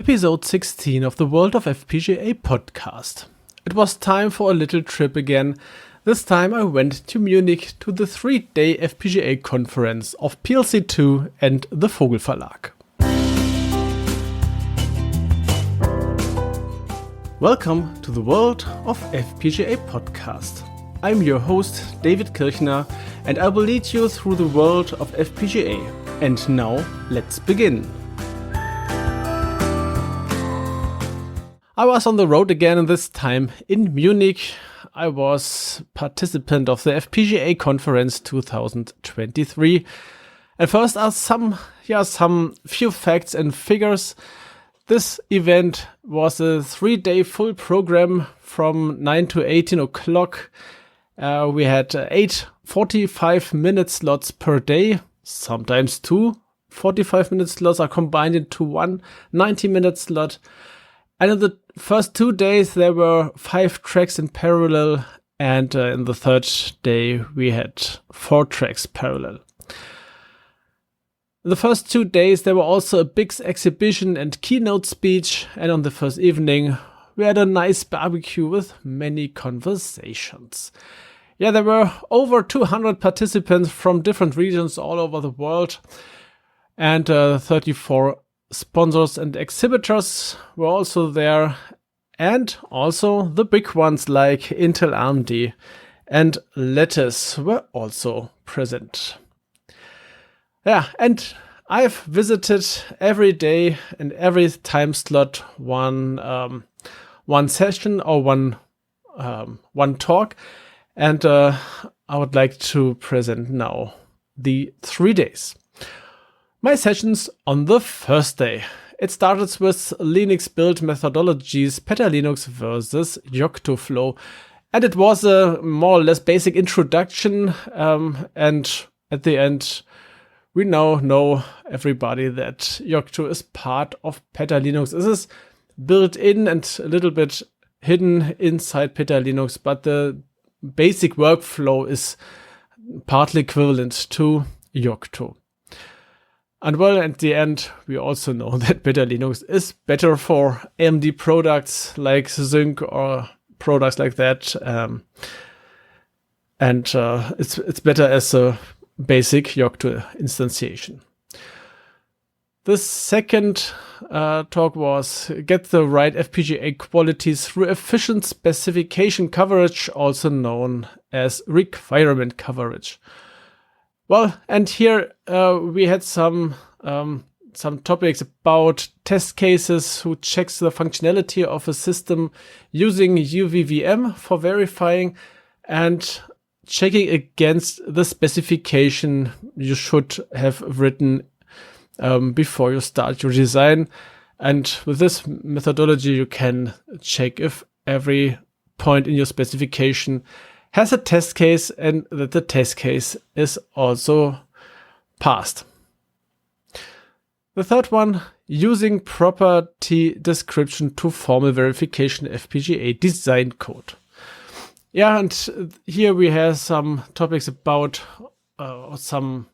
Episode 16 of the World of FPGA podcast. It was time for a little trip again. This time I went to Munich to the 3-day FPGA conference of PLC2 and the Vogel Verlag. Welcome to the World of FPGA podcast. I'm your host David Kirchner and I will lead you through the world of FPGA. And now let's begin. I was on the road again, and this time in Munich. I was participant of the FPGA conference 2023. And first are some few facts and figures. This event was a 3-day full program from 9 to 18 o'clock. We had 8 45-minute slots per day. Sometimes 2 45-minute slots are combined into one 90-minute slot. And in the first 2 days, there were 5 tracks in parallel. And in the third day, we had 4 tracks parallel. In the first 2 days, there were also a big exhibition and keynote speech. And on the first evening, we had a nice barbecue with many conversations. Yeah, there were over 200 participants from different regions all over the world. And 34 sponsors and exhibitors were also there, and also the big ones like Intel, AMD, and Vitis were also present. Yeah, and I've visited every day and every time slot one session or one talk, and I would like to present now the 3 days. My sessions on the first day. It started with Linux build methodologies, PetaLinux versus Yocto flow. And it was a more or less basic introduction. And at the end, we now know everybody that Yocto is part of PetaLinux. This is built in and a little bit hidden inside PetaLinux, but the basic workflow is partly equivalent to Yocto. And well, at the end, we also know that PetaLinux is better for AMD products like Sync or products like that. It's better as a basic Yocto instantiation. The second talk was get the right FPGA qualities through efficient specification coverage, also known as requirement coverage. Well, and here we had some topics about test cases who checks the functionality of a system using UVVM for verifying and checking against the specification you should have written before you start your design. And with this methodology, you can check if every point in your specification has a test case and that the test case is also passed. The third one, using property description to formal verification FPGA design code. Yeah, and here we have some topics about some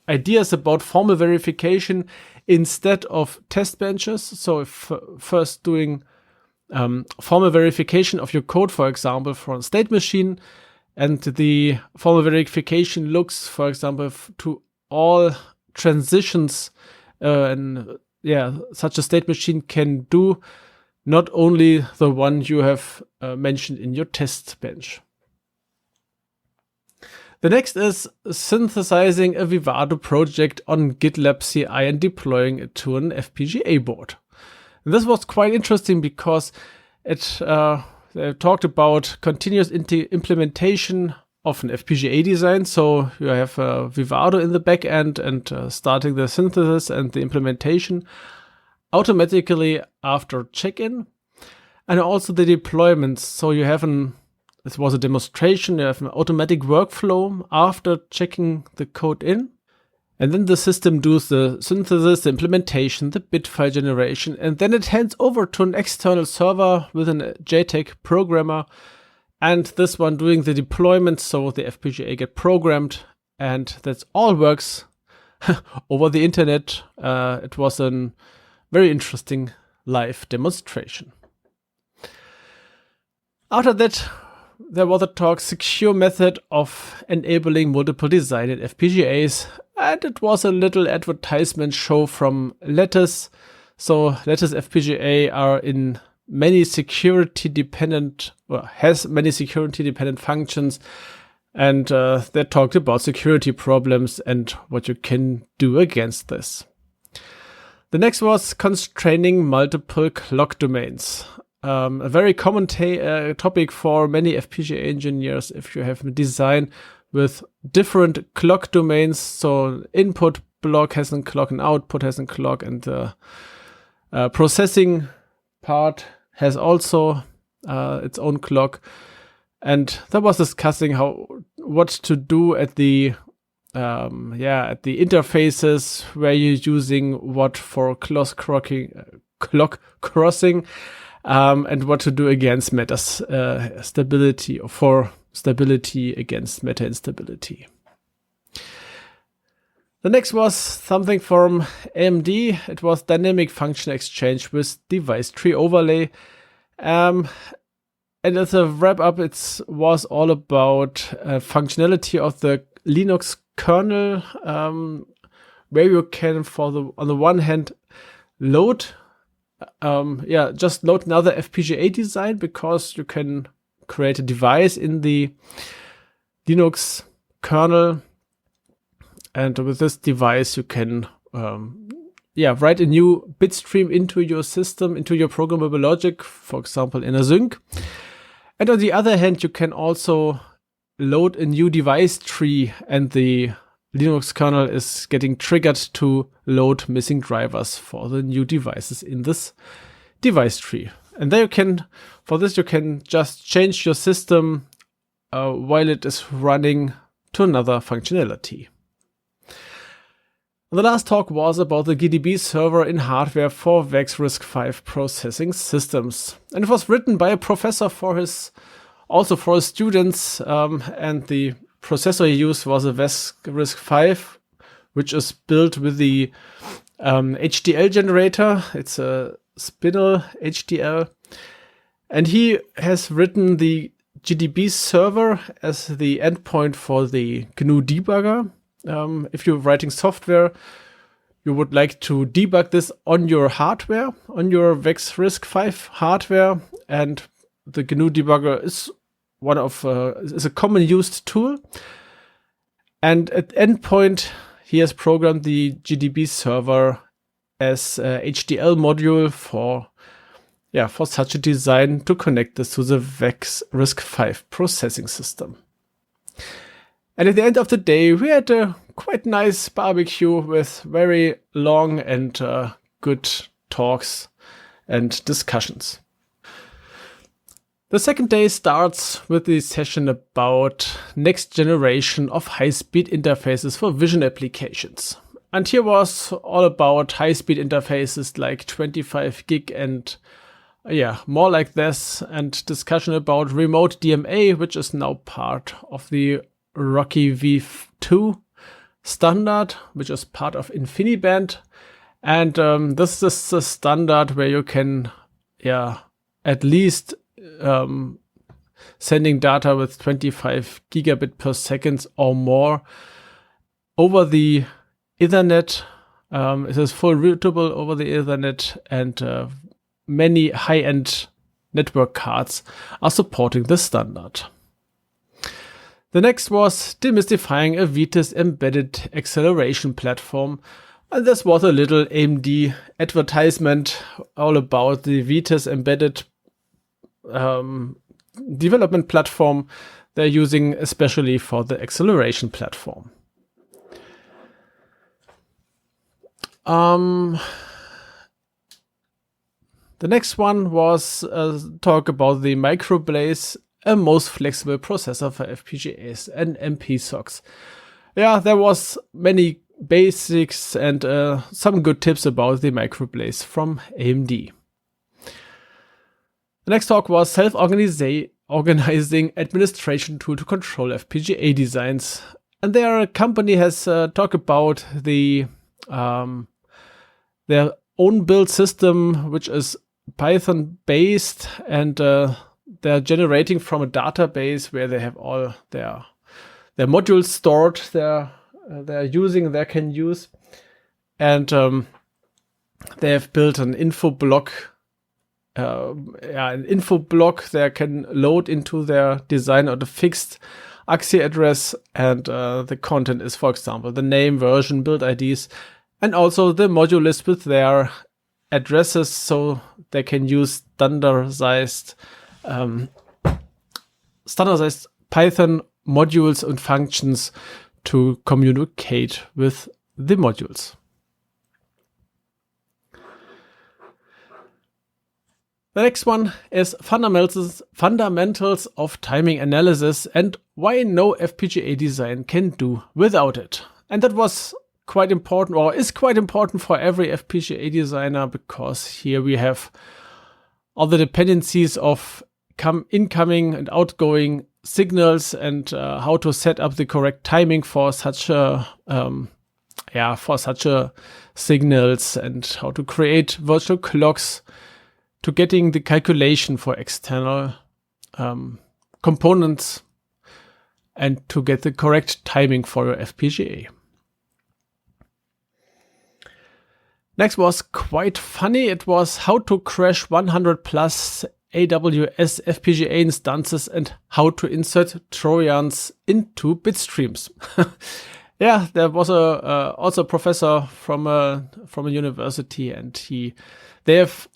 ideas about formal verification instead of test benches. So if first doing formal verification of your code, for example, for a state machine, and the formal verification looks, for example, to all transitions, such a state machine can do, not only the one you have mentioned in your test bench. The next is synthesizing a Vivado project on GitLab-CI and deploying it to an FPGA board. And this was quite interesting because it talked about continuous implementation of an FPGA design. So you have Vivado in the back end and starting the synthesis and the implementation automatically after check-in. And also the deployments. So you have this was a demonstration, you have an automatic workflow after checking the code in. And then the system does the synthesis, the implementation, the bit file generation, and then it hands over to an external server with an JTAG programmer, and this one doing the deployment, so the FPGA get programmed, and that all works over the internet. It was a very interesting live demonstration. After that, there was a talk secure method of enabling multiple design in FPGAs, and it was a little advertisement show from Lattice. So Lattice FPGA are in many security dependent, has many security dependent functions, and they talked about security problems and what you can do against this. The next was constraining multiple clock domains. A very common topic for many FPGA engineers if you have a design with different clock domains. So input block has a clock and output has a clock, and the processing part has also its own clock. And that was discussing what to do at the interfaces where you're using what for clock crossing, and what to do against meta stability, or for stability against meta instability. The next was something from AMD. It was dynamic function exchange with device tree overlay. And as a wrap up, it was all about functionality of the Linux kernel, where you can, on the one hand, load another FPGA design, because you can create a device in the Linux kernel, and with this device you can write a new bit stream into your system, into your programmable logic, for example in a sync. And on the other hand, you can also load a new device tree, and the Linux kernel is getting triggered to load missing drivers for the new devices in this device tree. And there you can just change your system while it is running to another functionality. The last talk was about the GDBServer in hardware for VexRiscv processing systems. And it was written by a professor for his students, and the processor he used was a VexRiscv, which is built with the HDL generator. It's a spinel HDL. And he has written the GDBServer as the endpoint for the GNU debugger. If you're writing software, you would like to debug this on your hardware, on your VexRiscv hardware, and the GNU debugger is is a common used tool. And at endpoint, he has programmed the GDBServer as a HDL module for such a design to connect this to the VexRiscv processing system. And at the end of the day, we had a quite nice barbecue with very long and good talks and discussions. The second day starts with the session about next generation of high-speed interfaces for vision applications. And here was all about high-speed interfaces like 25 gig and more like this, and discussion about remote DMA, which is now part of the Rocky V2 standard, which is part of InfiniBand. And this is the standard where you can at least sending data with 25 gigabit per second or more over the Ethernet. It is full routable over the Ethernet, and many high-end network cards are supporting this standard. The next was demystifying a Vitis embedded acceleration platform. And this was a little AMD advertisement all about the Vitis embedded development platform they're using especially for the acceleration platform. The next one was a talk about the Microblaze, a most flexible processor for FPGAs and MP-SOCs. There was many basics and some good tips about the Microblaze from AMD. The next talk was self-organizing administration tool to control FPGA designs. And their company has talked about their own build system, which is Python based, and they're generating from a database where they have all their modules stored. They're using, they can use, and they have built an info block. An info block they can load into their design or the fixed AXI address, and the content is, for example, the name, version, build IDs, and also the module list with their addresses, so they can use standardized Python modules and functions to communicate with the modules. The next one is fundamentals of timing analysis and why no FPGA design can do without it. And that was quite important, or is quite important for every FPGA designer, because here we have all the dependencies of incoming and outgoing signals, and how to set up the correct timing for such a signals, and how to create virtual clocks to getting the calculation for external components, and to get the correct timing for your FPGA. Next was quite funny. It was how to crash 100 plus AWS FPGA instances and how to insert Trojans into bit streams. Yeah, there was also a professor from a university, and they have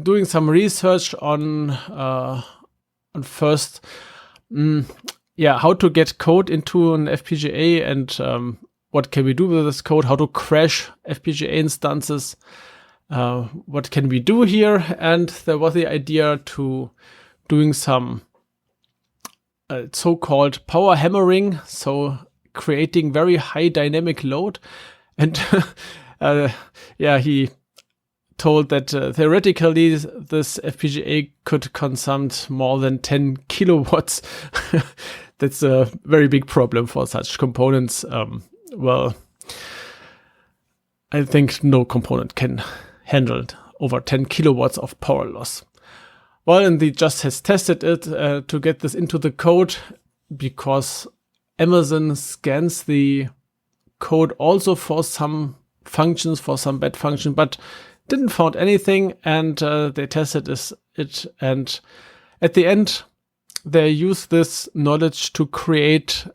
doing some research on first, how to get code into an FPGA, and what can we do with this code, how to crash FPGA instances, what can we do here. And there was the idea to doing some so-called power hammering, so creating very high dynamic load. And he told that theoretically this FPGA could consume more than 10 kilowatts. That's a very big problem for such components. Well, I think no component can handle over 10 kilowatts of power loss. Well, and he just has tested it to get this into the code, because Amazon scans the code also for some functions, for some bad function, but didn't find anything, and they tested it, and at the end they used this knowledge to create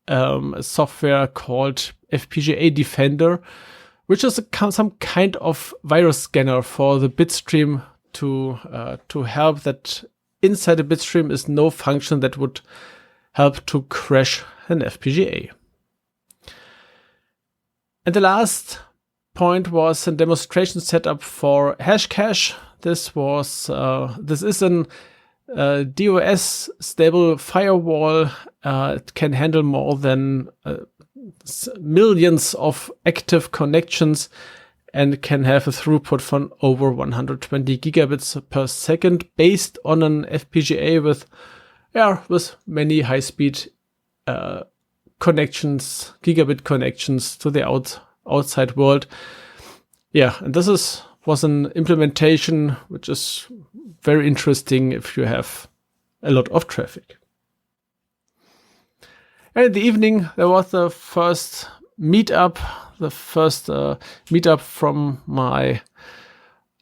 a software called FPGA Defender, which is some kind of virus scanner for the bitstream to help that inside the bitstream is no function that would help to crash an FPGA. And the last point was a demonstration setup for Hashcash. This is an DOS stable firewall. It can handle more than millions of active connections, and can have a throughput from over 120 gigabits per second, based on an FPGA with many high-speed connections, gigabit connections to the outside world. Yeah, and this was an implementation which is very interesting if you have a lot of traffic. And in the evening, there was the first meetup from my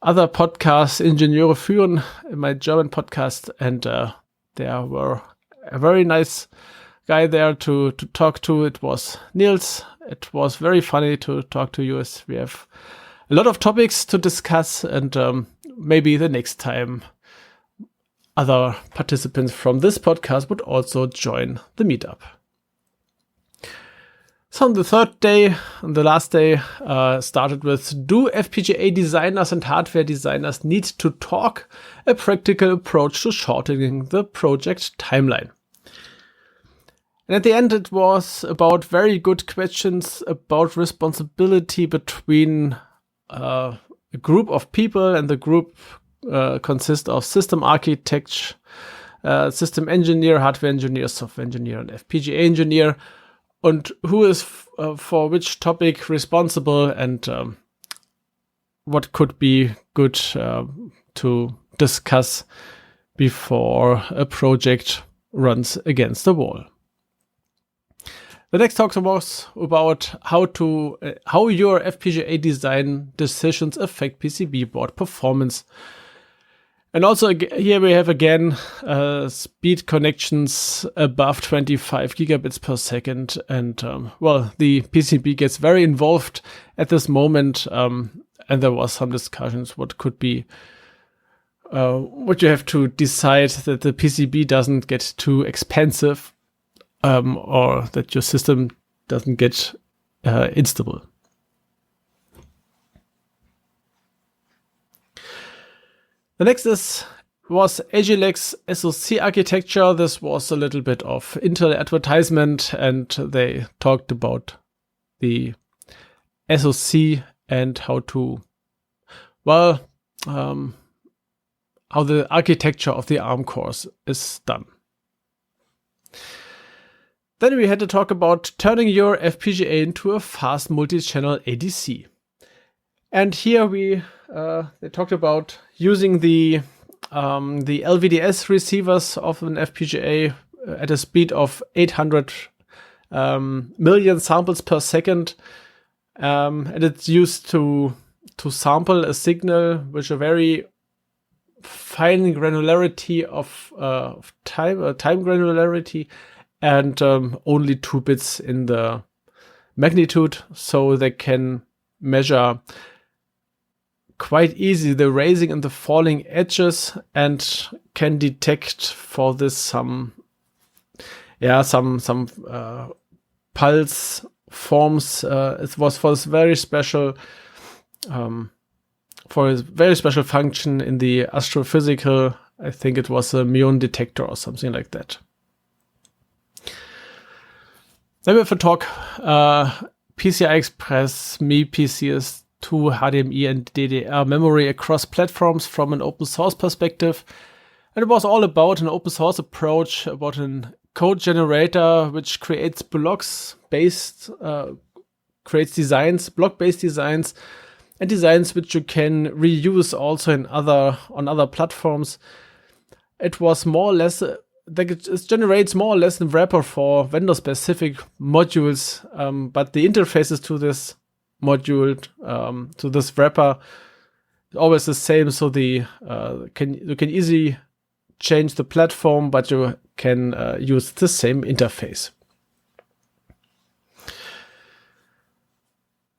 other podcast, Ingenieure führen, my German podcast, and there were a very nice guy there to talk to. It was Niels. It was very funny to talk to you, as we have a lot of topics to discuss, and maybe the next time other participants from this podcast would also join the meetup. So on the third day, on the last day, started with, do FPGA designers and hardware designers need to talk? A practical approach to shortening the project timeline. And at the end, it was about very good questions about responsibility between a group of people, and the group consists of system architect, system engineer, hardware engineer, software engineer, and FPGA engineer, and who is for which topic responsible. And what could be good to discuss before a project runs against the wall. The next talk was about how your FPGA design decisions affect PCB board performance. And also here we have again speed connections above 25 gigabits per second. And well, the PCB gets very involved at this moment. And there was some discussions what could be what you have to decide that the PCB doesn't get too expensive. Or that your system doesn't get instable. The next was Agilex SoC architecture. This was a little bit of Intel advertisement, and they talked about the SoC and how the architecture of the ARM cores is done. Then we had to talk about turning your FPGA into a fast multi-channel ADC. And here they talked about using the LVDS receivers of an FPGA at a speed of 800 million samples per second. And it's used to sample a signal with a very fine granularity of time granularity, and only 2 bits in the magnitude, so they can measure quite easy the raising and the falling edges, and can detect for this some pulse forms. It was for this very special function in the astrophysical. I think it was a muon detector or something like that. Then we have a talk, PCI Express, MIPI, CS2, HDMI, and DDR memory across platforms from an open source perspective. And it was all about an open source approach, about a code generator which creates block-based designs, and designs which you can reuse also on other platforms. It was more or less it generates more or less a wrapper for vendor-specific modules, but the interfaces to this module, to this wrapper, is always the same. So you can easily change the platform, but you can use the same interface.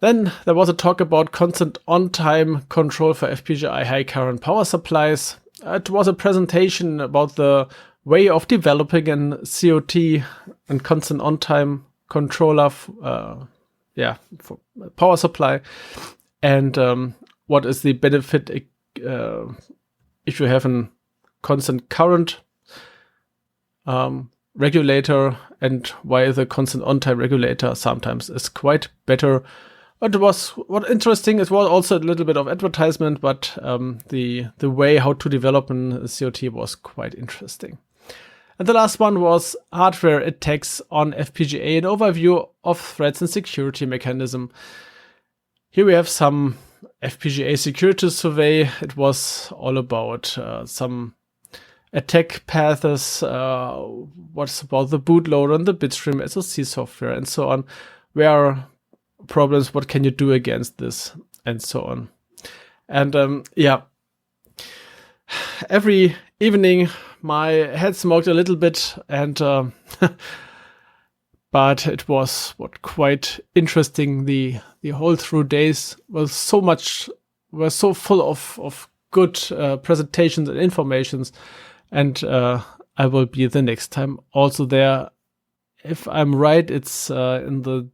Then there was a talk about constant on-time control for FPGA high current power supplies. It was a presentation about the way of developing an COT and constant on-time controller for power supply, and what is the benefit if you have a constant current regulator, and why the constant on-time regulator sometimes is quite better. But it was interesting. It was also a little bit of advertisement, but the way how to develop a COT was quite interesting. And the last one was hardware attacks on FPGA, an overview of threats and security mechanism. Here we have some FPGA security survey. It was all about some attack paths, what's about the bootloader and the bitstream SoC software and so on. Where are problems, what can you do against this, and so on. And every evening my head smoked a little bit, and but it was quite interesting. The whole through days were so full of good presentations and informations, and I will be the next time also there. If I'm right, it's in the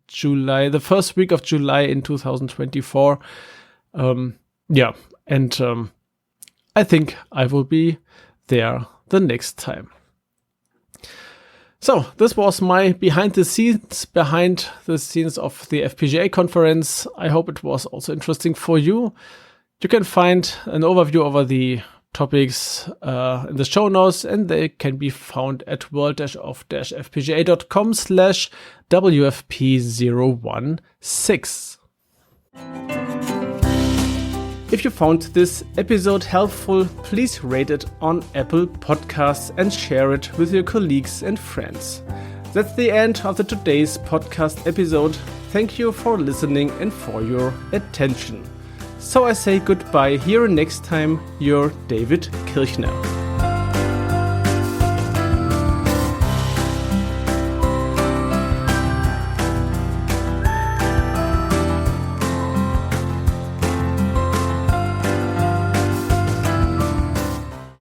first week of July in 2024. And I think I will be there the next time. So this was my behind the scenes of the FPGA conference. I hope it was also interesting for you. You can find an overview over the topics in the show notes, and they can be found at world-of-fpga.com/WFP016. If you found this episode helpful, please rate it on Apple Podcasts and share it with your colleagues and friends. That's the end of today's podcast episode. Thank you for listening and for your attention. So I say goodbye, here next time, your David Kirchner.